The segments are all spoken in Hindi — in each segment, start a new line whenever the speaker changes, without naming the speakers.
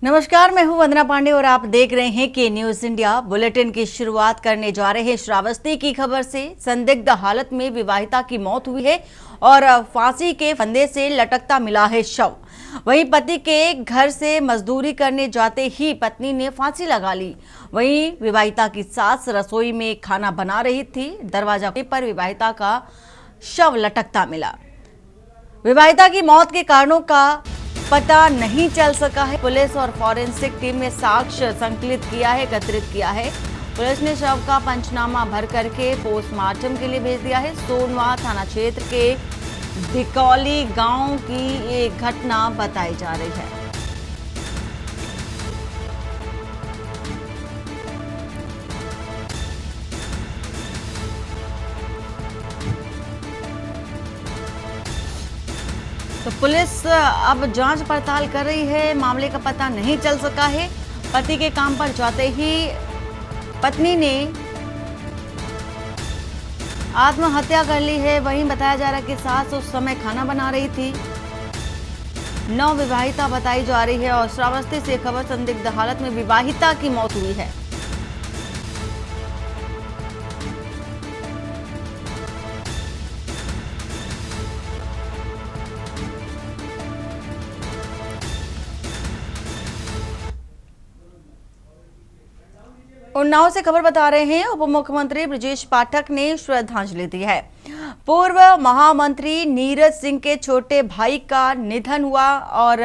नमस्कार, मैं हूं वंदना पांडे और आप देख रहे हैं के न्यूज इंडिया। बुलेटिन की शुरुआत करने जा रहे हैं श्रावस्ती की खबर से। संदिग्ध हालत में विवाहिता की मौत हुई है और फांसी के फंदे से लटकता मिला है शव। वहीं पति के घर से मजदूरी करने जाते ही पत्नी ने फांसी लगा ली। वहीं विवाहिता की सास रसोई में खाना बना रही थी। दरवाजा पर विवाहिता का शव लटकता मिला। विवाहिता की मौत के कारणों का पता नहीं चल सका है। पुलिस और फॉरेंसिक टीम ने साक्ष्य संकलित किया है, एकत्रित किया है। पुलिस ने शव का पंचनामा भर करके पोस्टमार्टम के लिए भेज दिया है। सोनवा थाना क्षेत्र के धिकौली गांव की ये घटना बताई जा रही है। तो पुलिस अब जांच पड़ताल कर रही है। मामले का पता नहीं चल सका है। पति के काम पर जाते ही पत्नी ने आत्महत्या कर ली है। वहीं बताया जा रहा है कि सास उस समय खाना बना रही थी। नवविवाहिता बताई जा रही है। और श्रावस्ती से खबर, संदिग्ध हालत में विवाहिता की मौत हुई है। उन्नाव से खबर बता रहे हैं। उप मुख्यमंत्री ब्रजेश पाठक ने श्रद्धांजलि दी है। पूर्व महामंत्री नीरज सिंह के छोटे भाई का निधन हुआ और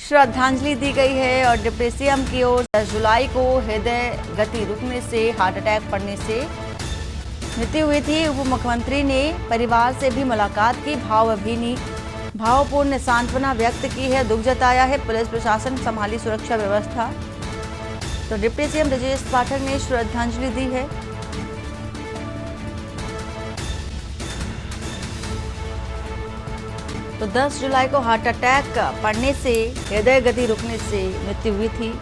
श्रद्धांजलि दी गई है। और डिप्टी सीएम की ओर 10 जुलाई को हृदय गति रुकने से, हार्ट अटैक पड़ने से मृत्यु हुई थी। उप मुख्यमंत्री ने परिवार से भी मुलाकात की, भावपूर्ण सांत्वना व्यक्त की है, दुख जताया है। पुलिस प्रशासन संभाली सुरक्षा व्यवस्था। तो डिप्टी सीएम ब्रजेश पाठक ने श्रद्धांजलि दी है। तो 10 जुलाई को हार्ट अटैक पड़ने से, हृदय गति रुकने से मृत्यु हुई थी।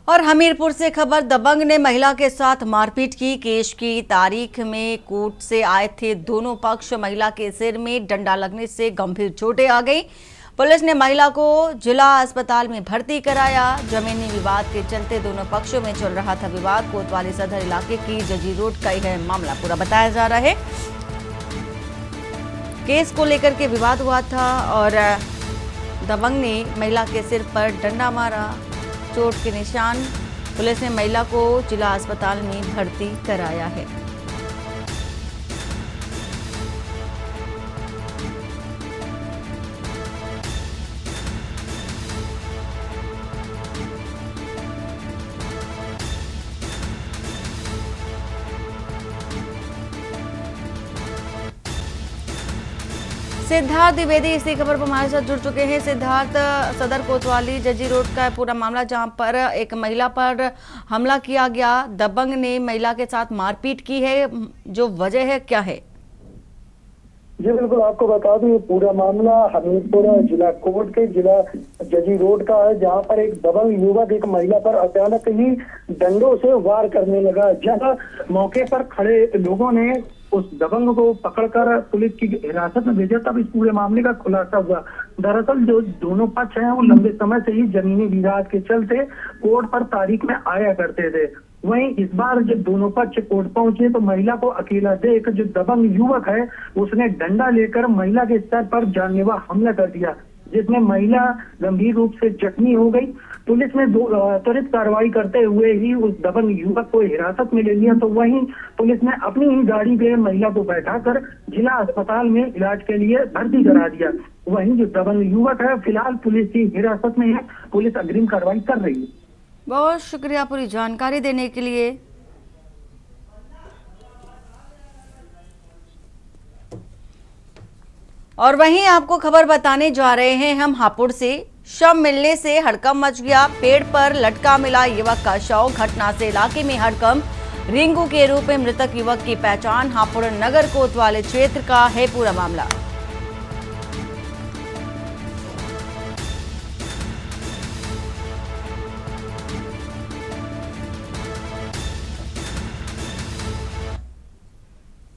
और हमीरपुर से खबर, दबंग ने महिला के साथ मारपीट की। केस की तारीख में कोर्ट से आए थे दोनों पक्ष। महिला के सिर में डंडा लगने से गंभीर चोटें आ गई। पुलिस ने महिला को जिला अस्पताल में भर्ती कराया। जमीनी विवाद के चलते दोनों पक्षों में चल रहा था विवाद। कोतवाली सदर इलाके की जजी रोड का यह मामला पूरा बताया जा रहा है। केस को लेकर के विवाद हुआ था और दबंग ने महिला के सिर पर डंडा मारा, चोट के निशान। पुलिस ने महिला को जिला अस्पताल में भर्ती कराया है। सिद्धार्थ द्विवेदी इसी खबर पर हमारे साथ जुड़ चुके हैं। सिद्धार्थ, सदर कोतवाली जजी रोड का पूरा मामला, जहां पर एक महिला पर हमला किया गया, दबंग ने महिला के साथ मारपीट की है, जो वजह है क्या है?
जी बिल्कुल, आपको बता दूं ये पूरा मामला हमीरपुर जिला कोर्ट के जिला जजी रोड का है, जहां पर एक दबंग युवक एक महिला पर अचानक ही डंडों से वार करने लगा। जहां मौके पर खड़े लोगों ने उस दबंग को पकड़कर पुलिस की हिरासत में भेजा, तब इस पूरे मामले का खुलासा हुआ। दरअसल जो दोनों पक्ष हैं वो लंबे समय से ही जमीनी विवाद के चलते कोर्ट पर तारीख में आया करते थे। वहीं इस बार जब दोनों पक्ष कोर्ट पहुंचे तो महिला को अकेला देख जो दबंग युवक है उसने डंडा लेकर महिला के सर पर जानलेवा हमला कर दिया, जिसमें महिला गंभीर रूप से जख्मी हो गई। पुलिस ने त्वरित कार्रवाई करते हुए ही उस दबंग युवक को हिरासत में ले लिया। तो वहीं पुलिस ने अपनी ही गाड़ी में महिला को बैठाकर जिला अस्पताल में इलाज के लिए भर्ती करा दिया। वहीं जो दबंग युवक है फिलहाल पुलिस की हिरासत में है। पुलिस अग्रिम कार्रवाई कर रही है।
बहुत शुक्रिया पूरी जानकारी देने के लिए। और वहीं आपको खबर बताने जा रहे हैं हम हापुड़ से। शव मिलने से हड़कंप मच गया। पेड़ पर लटका मिला युवक का शव। घटना से इलाके में हड़कंप। रिंकू के रूप में मृतक युवक की पहचान। हापुड़ नगर कोतवाली क्षेत्र का है पूरा मामला।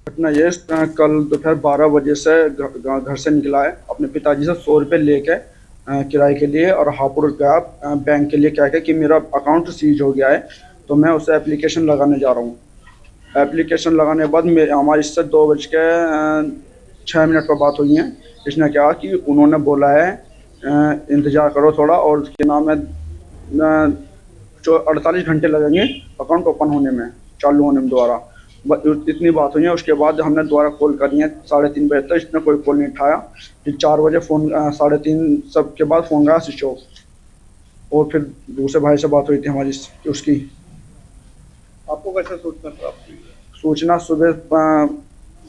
घटना ये कल दोपहर 12 बजे से घर से निकला है अपने पिताजी से 100 रुपये लेके किराए के लिए, और हापुड़ गया बैंक के लिए कह के कि मेरा अकाउंट सीज हो गया है, तो मैं उसे एप्लीकेशन लगाने जा रहा हूँ। एप्लीकेशन लगाने के बाद हमारी इससे 2:06 पर बात हुई है। इसने कहा कि उन्होंने बोला है इंतज़ार करो थोड़ा, और उसके नाम है 48 घंटे लगेंगे अकाउंट ओपन होने में, चालू होने में दोबारा। इतनी बात हुई है। उसके बाद हमने दोबारा कॉल करी है 3:30 बजे तक, इसने कोई कॉल नहीं उठाया। फिर 4 बजे फ़ोन 3:30 सब के बाद फ़ोन गया स्विच ऑफ। और फिर दूसरे भाई से बात हुई थी हमारी उसकी।
आपको कैसे सूचना प्राप्त हुई?
सूचना सुबह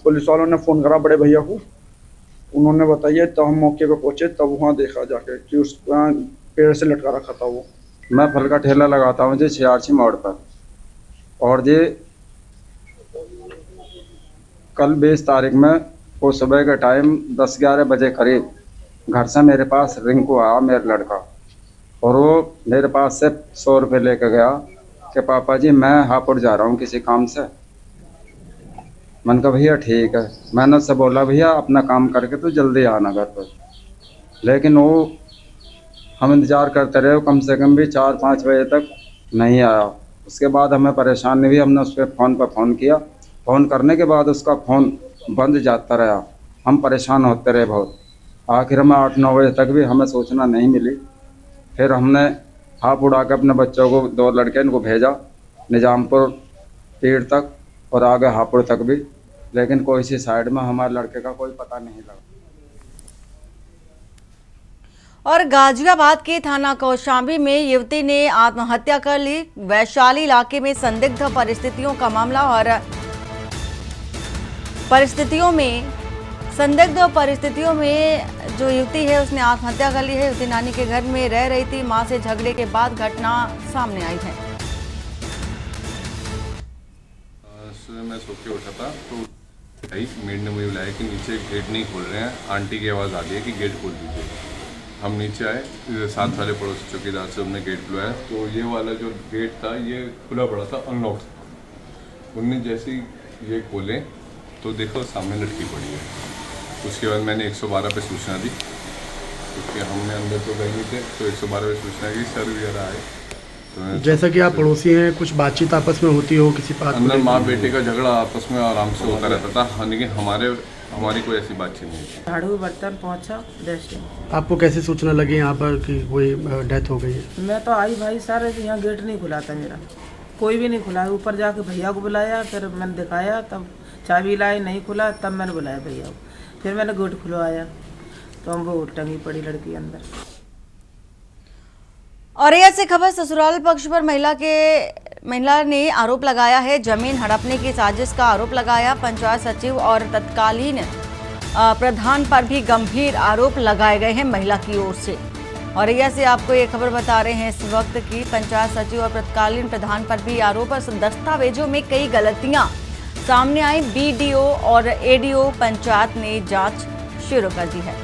पुलिस वालों ने फ़ोन करा बड़े भैया को, उन्होंने बताइए, तब हम मौके पर पहुँचे, तब वहाँ देखा जाके कि उस पेड़ से लटका रखा था वो।
मैं फल का ठेला लगाता हूँ जी छियारछी मोड़ पर, और जी कल 20 तारीख में वो सुबह के टाइम 10-11 बजे करीब घर से मेरे पास रिंकू आया, मेरा लड़का, और वो मेरे पास से 100 रुपये लेकर गया कि पापा जी मैं हापुड़ जा रहा हूँ किसी काम से। मैंने कहा भैया ठीक है। मैंने उससे बोला भैया अपना काम करके तो जल्दी आना घर पर, लेकिन वो हम इंतज़ार करते रहे कम से कम भी 4-5 बजे तक नहीं आया। उसके बाद हमें परेशानी हुई, हमने उस पर फ़ोन किया। फ़ोन करने के बाद उसका फ़ोन बंद जाता रहा। हम परेशान होते रहे बहुत। आखिर में 8-9 बजे तक भी हमें सूचना नहीं मिली। फिर हमने हापुड़ आकर अपने बच्चों को 2 लड़के इनको भेजा निजामपुर तीर तक और आगे हापुड़ तक भी, लेकिन कोई सी साइड में हमारे लड़के का कोई पता नहीं लगा।
और गाजियाबाद के थाना कौशाम्बी में युवती ने आत्महत्या कर ली। वैशाली इलाके में संदिग्ध परिस्थितियों का मामला और संदिग्ध परिस्थितियों में जो युवती है उसने आत्महत्या कर ली है। युवती नानी के घर में रह रही थी। मां से झगड़े के बाद घटना सामने आई है।
मैं सो के उठा था तो मेड ने मुझे बुलाया कि नीचे गेट नहीं खोल रहे हैं, आंटी की आवाज़ आ रही है कि गेट खोल दीजिए। हम नीचे आए, साथ वाले पड़ोसी चौकीदार से हमने गेट खुलवाया तो ये वाला जो गेट था ये खुला पड़ा था, अनलॉक। उनने जैसे ही ये खोले तो देखो सामने लटकी पड़ी है। उसके बाद मैंने 112 पे सूचना दी, क्योंकि हमने अंदर तो गए नहीं थे, तो 112 पे सूचना की सर वगैरह आए। तो
जैसा कि आप पड़ोसी हैं, कुछ बातचीत आपस में होती हो किसी बात
अंदर माँ बेटे का झगड़ा आपस में आराम से होता रहता था, लेकिन हमारी कोई ऐसी बातचीत नहीं थी।
झाड़ू बर्तन पहुँचा डस्टिंग।
आपको कैसे सूचना लगी यहाँ पर कि कोई डेथ हो गई है?
मैं तो आई भाई सर, यहाँ गेट नहीं खुला था मेरा, कोई भी नहीं खुला। ऊपर जाके भैया को बुलाया, फिर मैंने दिखाया, तब चाबी लाई, नहीं खुला, तब मैंने बुलाया भैया को। फिर मैंने गेट खुलवाया तो हम वो टंगी पड़ी लड़की अंदर।
औरैया से खबर। ससुराल पक्ष पर महिला ने आरोप लगाया है, जमीन हड़पने की साजिश का आरोप लगाया। पंचायत सचिव और तत्कालीन प्रधान पर भी गंभीर आरोप लगाए गए हैं महिला की ओर से। औरैया से आपको ये खबर बता रहे हैं इस वक्त की पंचायत सचिव और तत्कालीन प्रधान पर भी आरोप है। दस्तावेजों में कई गलतियां सामने आई। बीडीओ और एडीओ पंचायत ने जांच शुरू कर दी है।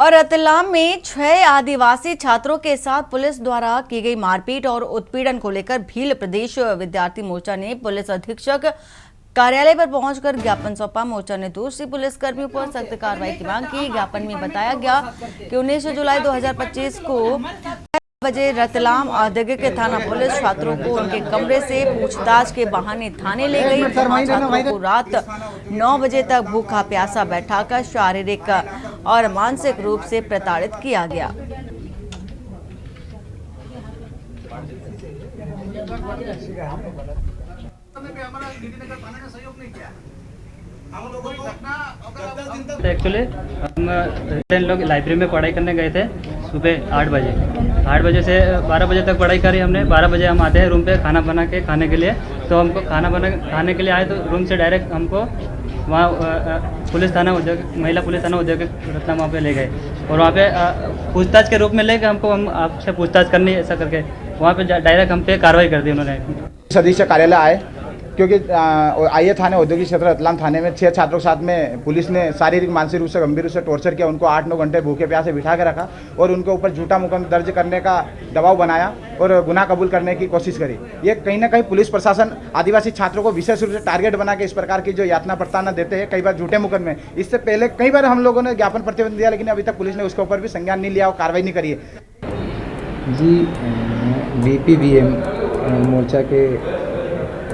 और रतलाम में 6 आदिवासी छात्रों के साथ पुलिस द्वारा की गई मारपीट और उत्पीड़न को लेकर भील प्रदेश विद्यार्थी मोर्चा ने पुलिस अधीक्षक कार्यालय पर पहुंचकर ज्ञापन सौंपा। मोर्चा ने दोषी पुलिसकर्मियों पर सख्त कार्रवाई की मांग की। ज्ञापन में बताया गया कि 19 जुलाई 2025 को 6 बजे रतलाम औद्योगिक थाना पुलिस छात्रों को उनके कमरे से पूछताछ के बहाने थाने ले गई। छात्रों को रात 9 बजे तक भूखा प्यासा बैठाकर शारीरिक और मानसिक रूप से प्रताड़ित किया गया।
एक्चुअली हम लोग लाइब्रेरी में पढ़ाई करने गए थे सुबह 8 बजे से 12 बजे तक पढ़ाई करी हमने। 12 बजे हम आते हैं रूम पे खाना बना के खाने के लिए, तो हमको खाने के लिए आए तो रूम से डायरेक्ट हमको वहाँ पुलिस थाना उद्योग महिला पुलिस थाना उद्योग रतलाम वहाँ पे ले गए और वहाँ पे पूछताछ के रूप में लेके हमको हम आपसे पूछताछ करनी ऐसा करके वहाँ पे डायरेक्ट हम पे कार्रवाई कर दी उन्होंने।
अधीक्षक कार्यालय आए क्योंकि आइए थाने औद्योगिक क्षेत्र रतलाम थाने में 6 छात्रों के साथ में पुलिस ने शारीरिक मानसिक रूप से गंभीर रूप से टॉर्चर किया। उनको 8-9 घंटे भूखे प्यासे बिठा के रखा और उनके ऊपर झूठा मुकदमा दर्ज करने का दबाव बनाया और गुनाह कबूल करने की कोशिश करी। ये कहीं ना कहीं पुलिस प्रशासन आदिवासी छात्रों को विशेष रूप से टारगेट बना के इस प्रकार की जो यातना प्रताड़ना देते हैं, कई बार झूठे मुकदमे। इससे पहले कई बार हम लोगों ने ज्ञापन प्रतिबंध दिया, लेकिन अभी तक पुलिस ने उसके ऊपर भी संज्ञान नहीं लिया और कार्रवाई नहीं करी है।
जी, VPVM मोर्चा के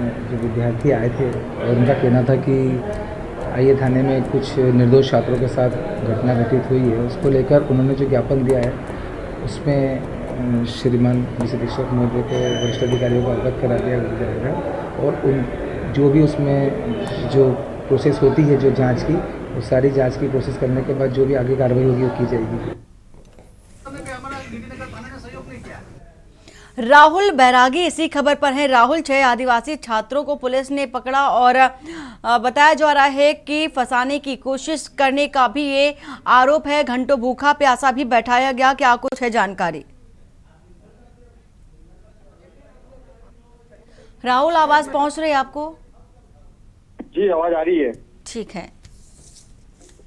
जो विद्यार्थी आए थे और उनका कहना था कि आइए थाने में कुछ निर्दोष छात्रों के साथ घटना घटित हुई है, उसको लेकर उन्होंने जो ज्ञापन दिया है उसमें श्रीमान पुलिस अधीक्षक महोदय को वरिष्ठ अधिकारियों को अवगत करा दिया जाएगा और उन जो भी उसमें जो प्रोसेस होती है जो जांच की, वो सारी जांच की प्रोसेस करने के बाद जो भी आगे कार्रवाई होगी वो की जाएगी।
राहुल बैरागी इसी खबर पर हैं। राहुल, 6 आदिवासी छात्रों को पुलिस ने पकड़ा और बताया जा रहा है कि फंसाने की कोशिश करने का भी ये आरोप है। घंटों भूखा प्यासा भी बैठाया गया। क्या कुछ है जानकारी? राहुल, आवाज पहुंच रही है आपको?
जी, आवाज आ रही है।
ठीक है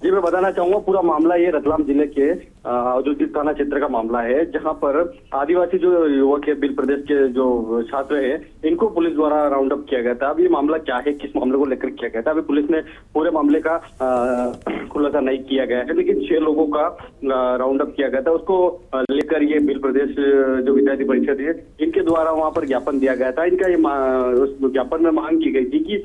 जी, मैं बताना चाहूंगा पूरा मामला ये रतलाम जिले के औद्योगिक थाना क्षेत्र का मामला है, जहां पर आदिवासी जो युवक है, भील प्रदेश के जो छात्र हैं, इनको पुलिस द्वारा राउंड अप किया गया था। अब ये मामला क्या है, किस मामले को लेकर किया गया था, अभी पुलिस ने पूरे मामले का खुलासा नहीं किया गया है, लेकिन 6 लोगों का राउंड अप किया गया था। उसको लेकर ये भील प्रदेश जो विद्यार्थी परिषद है, इनके द्वारा वहां पर ज्ञापन दिया गया था। इनका ये उस ज्ञापन में मांग की गई थी कि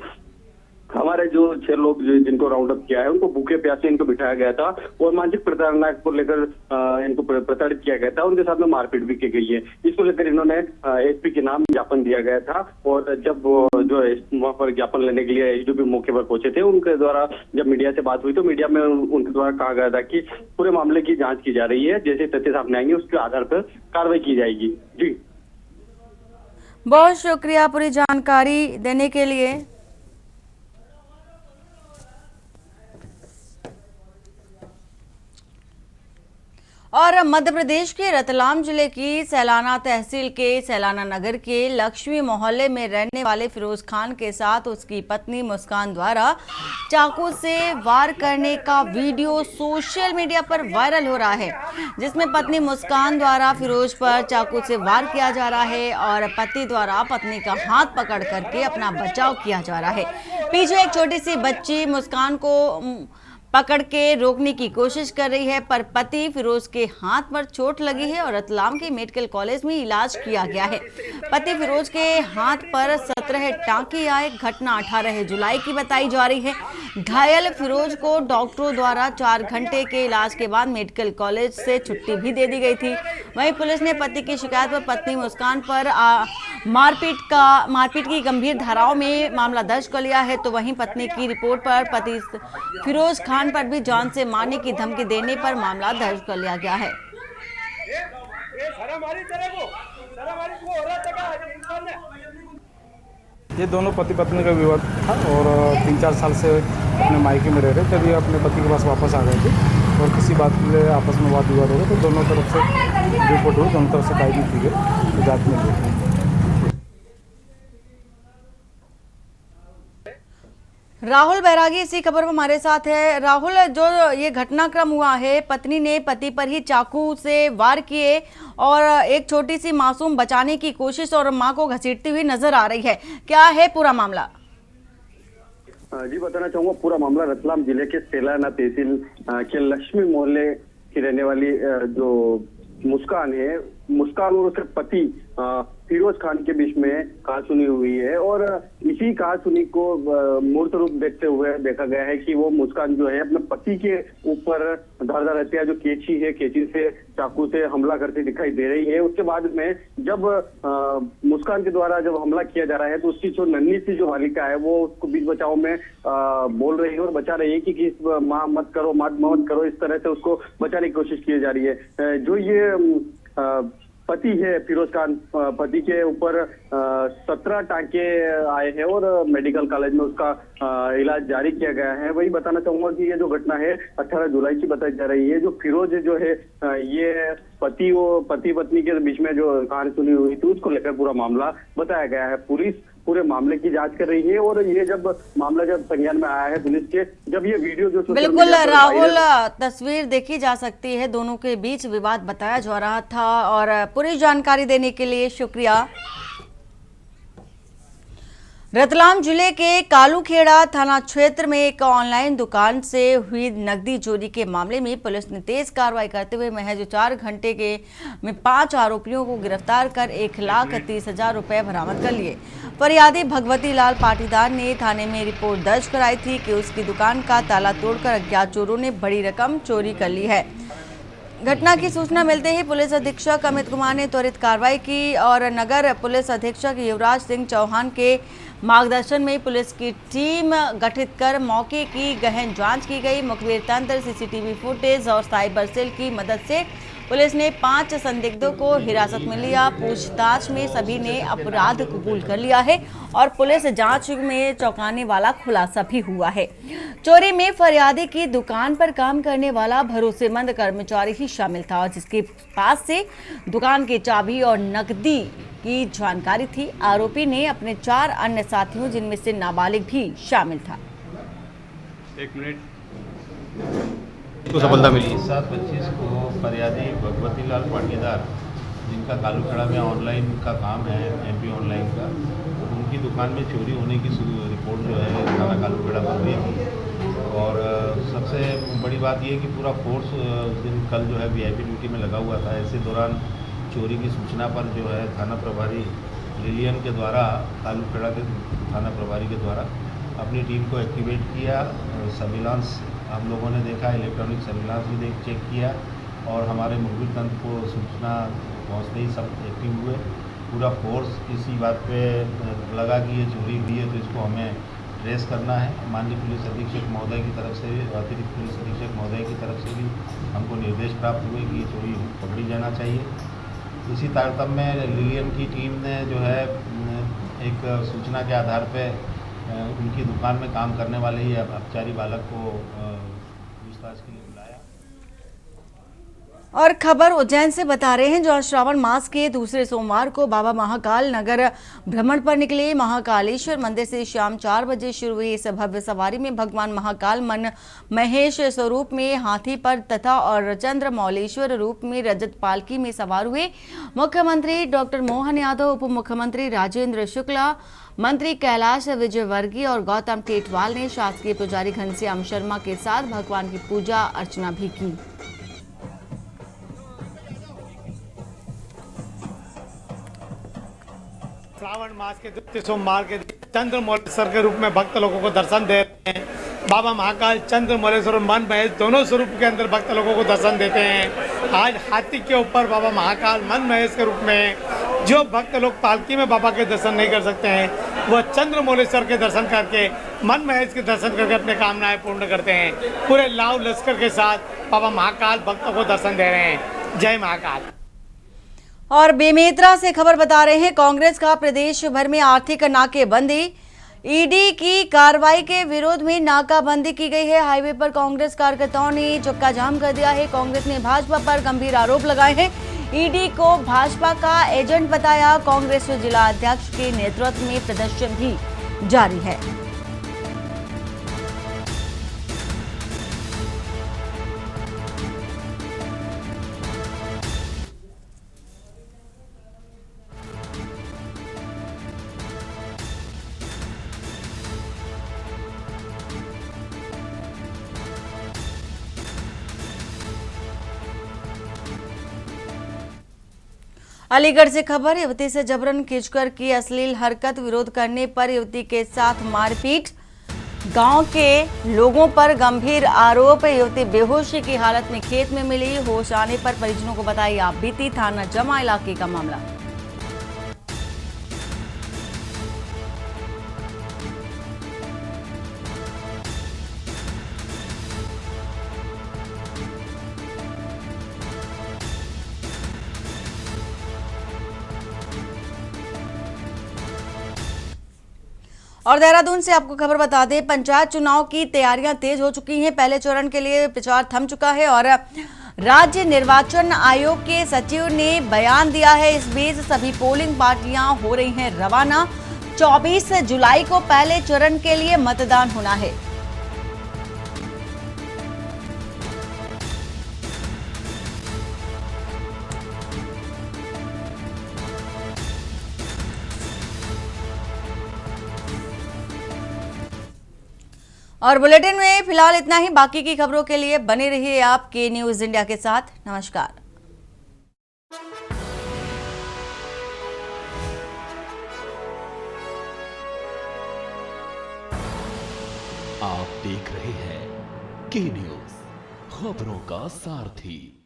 हमारे जो 6 लोग जिनको राउंड अप किया है उनको भूखे प्यासे इनको बिठाया गया था और मानसिक प्रताड़ना को लेकर इनको प्रताड़ित किया गया था। उनके साथ में मारपीट भी की गई है। इसको लेकर इन्होंने SP के नाम ज्ञापन दिया गया था और जब जो वहां पर ज्ञापन लेने के लिए SDP मौके पर पहुंचे थे, उनके द्वारा जब मीडिया से बात हुई तो मीडिया में उनके द्वारा कहा गया था कि पूरे मामले की जाँच की जा रही है, जैसे तथ्य सामने आएंगे उसके आधार पर कार्रवाई की जाएगी। जी,
बहुत शुक्रिया पूरी जानकारी देने के लिए। और मध्य प्रदेश के रतलाम जिले की सैलाना तहसील के सैलाना नगर के लक्ष्मी मोहल्ले में रहने वाले फिरोज खान के साथ उसकी पत्नी मुस्कान द्वारा चाकू से वार करने का वीडियो सोशल मीडिया पर वायरल हो रहा है, जिसमें पत्नी मुस्कान द्वारा फिरोज पर चाकू से वार किया जा रहा है और पति द्वारा पत्नी का हाथ पकड़ करके अपना बचाव किया जा रहा है। पीछे एक छोटी सी बच्ची मुस्कान को पकड़ के रोकने की कोशिश कर रही है, पर पति फिरोज के हाथ पर चोट लगी है और रतलाम के मेडिकल कॉलेज में इलाज किया गया है। पति फिरोज के हाथ पर 17 टांके आए। घटना 18 जुलाई की बताई जा रही है। घायल फिरोज को डॉक्टरों द्वारा 4 घंटे के इलाज के बाद मेडिकल कॉलेज से छुट्टी भी दे दी गई थी। वहीं पुलिस ने पति की शिकायत पर पत्नी मुस्कान पर मारपीट की गंभीर धाराओं में मामला दर्ज कर लिया है। तो वहीं पत्नी की रिपोर्ट पर पति फिरोज खान पर भी जान से मारने की धमकी देने पर मामला दर्ज कर लिया गया है।
ये दोनों पति पत्नी का विवाद था और 3-4 साल से अपने मायके में रह रहे थे। तभी अपने पति के पास वापस आ गए थे और किसी बात के लिए आपस में वाद विवाद हो गया, तो दोनों तरफ से रिपोर्ट हुई, दोनों तरफ से कायदी की गई, तो जांच में गई।
राहुल बैरागी इसी खबर में हमारे साथ है। राहुल, जो ये घटनाक्रम हुआ है, पत्नी ने पति पर ही चाकू से वार किए और एक छोटी सी मासूम बचाने की कोशिश और मां को घसीटती हुई नजर आ रही है, क्या है पूरा मामला?
जी बताना चाहूंगा, पूरा मामला रतलाम जिले के सेलाना तहसील के लक्ष्मी मोहल्ले की रहने वाली जो मुस्कान है, मुस्कान और उसके पति फिरोज खान के बीच में कहासुनी हुई है और इसी कहासुनी को मूर्त रूप देखते हुए देखा गया है कि वो मुस्कान जो है अपने पति के ऊपर धारदार हथियार जो कैंची है, कैंची से चाकू से हमला करती दिखाई दे रही है। उसके बाद में जब मुस्कान के द्वारा जब हमला किया जा रहा है तो उसकी जो नन्ही सी जो बालिका है वो उसको बीच बचाव में बोल रही है और बचा रही है कि माँ मत करो, मत करो, इस तरह से उसको बचाने की कोशिश की जा रही है। जो ये पति है फिरोज खान, पति के ऊपर 17 टांके आए हैं और मेडिकल कॉलेज में उसका इलाज जारी किया गया है। वही बताना चाहूंगा कि ये जो घटना है 18 जुलाई की बताई जा रही है। जो फिरोज जो है ये पति पत्नी के बीच में जो कहासुनी हुई थी उसको लेकर पूरा मामला बताया गया है। पुलिस पूरे मामले की जांच कर रही है और ये जब मामला संज्ञान में आया है पुलिस के, जब ये वीडियो जो
बिल्कुल राहुल, तस्वीर देखी जा सकती है, दोनों के बीच विवाद बताया जा रहा था और पूरी जानकारी देने के लिए शुक्रिया। रतलाम जिले के कालूखेड़ा थाना क्षेत्र में एक ऑनलाइन दुकान से हुई नकदी चोरी के मामले में पुलिस ने तेज कार्रवाई करते हुए महज 4 घंटे में 5 आरोपियों को गिरफ्तार कर 1,30,000 रुपए बरामद कर लिए। फरियादी भगवती लाल पाटीदार ने थाने में रिपोर्ट दर्ज कराई थी कि उसकी दुकान का ताला तोड़कर अज्ञात चोरों ने बड़ी रकम चोरी कर ली है। घटना की सूचना मिलते ही पुलिस अधीक्षक अमित कुमार ने त्वरित कार्रवाई की और नगर पुलिस अधीक्षक युवराज सिंह चौहान के मार्गदर्शन में पुलिस की टीम गठित कर मौके की गहन जांच की गई। मुखबिर तंत्र, सीसीटीवी फुटेज और साइबर सेल की मदद से पुलिस ने 5 संदिग्धों को हिरासत में लिया। पूछताछ में सभी ने अपराध कबूल कर लिया है और पुलिस जांच में चौंकाने वाला खुलासा भी हुआ है। चोरी में फरियादी की दुकान पर काम करने वाला भरोसेमंद कर्मचारी ही शामिल था, जिसके पास से दुकान की चाबी और नकदी की जानकारी थी। आरोपी ने अपने 4 अन्य साथियों, जिनमें से नाबालिग भी शामिल था।
1 मिनट को सफलता मिली। 7/25 को फरियादी भगवती लाल पाटीदार, जिनका कालूखेड़ा में ऑनलाइन का काम है, MP ऑनलाइन का, उनकी दुकान में चोरी होने की रिपोर्ट जो है थाना कालूखेड़ा पर हुई थी। और सबसे बड़ी बात यह कि पूरा फोर्स दिन कल जो है VIP ड्यूटी में लगा हुआ था। ऐसे दौरान चोरी की सूचना पर जो है थाना प्रभारी लिलियन के द्वारा, कालूखेड़ा के थाना प्रभारी के द्वारा अपनी टीम को एक्टिवेट किया। सर्विलांस हम लोगों ने देखा, इलेक्ट्रॉनिक सर्विलांस भी चेक किया और हमारे मुखबिर तंत्र को सूचना पहुंचते ही सब एक्टिव हुए। पूरा फोर्स इसी बात पे लगा कि ये चोरी हुई है तो इसको हमें ट्रेस करना है। माननीय पुलिस अधीक्षक महोदय की तरफ से, अतिरिक्त पुलिस अधीक्षक महोदय की तरफ से भी हमको निर्देश प्राप्त हुए कि ये चोरी पकड़ी जाना चाहिए। इसी तारतम्य में लिलियन की टीम ने जो है एक सूचना के आधार पर उनकी दुकान में काम करने वाले ही अपचारी बालक को पूछताछ के लिए बुलाया।
और खबर उज्जैन से बता रहे हैं, जहां श्रावण मास के दूसरे सोमवार को बाबा महाकाल नगर भ्रमण पर निकले। महाकालेश्वर मंदिर से शाम 4 बजे शुरू हुई इस भव्य सवारी में भगवान महाकाल मन महेश स्वरूप में हाथी पर तथा और चंद्र मौलेश्वर रूप में रजत पालकी में सवार हुए। मुख्यमंत्री डॉक्टर मोहन यादव, उप मुख्यमंत्री राजेंद्र शुक्ला, मंत्री कैलाश विजयवर्गीय और गौतम टेटवाल ने शासकीय पुजारी घनश्याम शर्मा के साथ भगवान की पूजा अर्चना भी की।
श्रावण मास के द्वितीय सोमवार के चंद्र मौलेश्वर के रूप में भक्त लोगों को दर्शन दे रहे हैं। बाबा महाकाल चंद्र मौलेश्वर और मन महेश दोनों स्वरूप के अंदर भक्त लोगों को दर्शन देते हैं। आज हाथी के ऊपर बाबा महाकाल मन महेश के रूप में जो भक्त लोग पालकी में बाबा के दर्शन नहीं कर सकते हैं, वह चंद्र मौलेश्वर के दर्शन करके, मन महेश के दर्शन करके अपने कामनाएं पूर्ण करते हैं। पूरे लाव लश्कर के साथ बाबा महाकाल भक्तों को दर्शन दे रहे हैं। जय महाकाल।
और बेमेतरा से खबर बता रहे हैं, कांग्रेस का प्रदेश भर में आर्थिक नाकेबंदी। ईडी की कार्रवाई के विरोध में नाकाबंदी की गई है। हाईवे पर कांग्रेस कार्यकर्ताओं ने चक्का जाम कर दिया है। कांग्रेस ने भाजपा पर गंभीर आरोप लगाए हैं। ईडी को भाजपा का एजेंट बताया। कांग्रेस जिला अध्यक्ष के नेतृत्व में प्रदर्शन भी जारी है। अलीगढ़ से खबर, युवती से जबरन खींचकर की अश्लील हरकत, विरोध करने पर युवती के साथ मारपीट, गांव के लोगों पर गंभीर आरोप। युवती बेहोशी की हालत में खेत में मिली, होश आने पर परिजनों को बताई आप बीती। थाना जमा इलाके का मामला। और देहरादून से आपको खबर बता दें, पंचायत चुनाव की तैयारियां तेज हो चुकी हैं। पहले चरण के लिए प्रचार थम चुका है और राज्य निर्वाचन आयोग के सचिव ने बयान दिया है। इस बीच सभी पोलिंग पार्टियां हो रही हैं रवाना। 24 जुलाई को पहले चरण के लिए मतदान होना है। और बुलेटिन में फिलहाल इतना ही। बाकी की खबरों के लिए बने रहिए आप के न्यूज इंडिया के साथ। नमस्कार।
आप देख रहे हैं के न्यूज, खबरों का सारथी।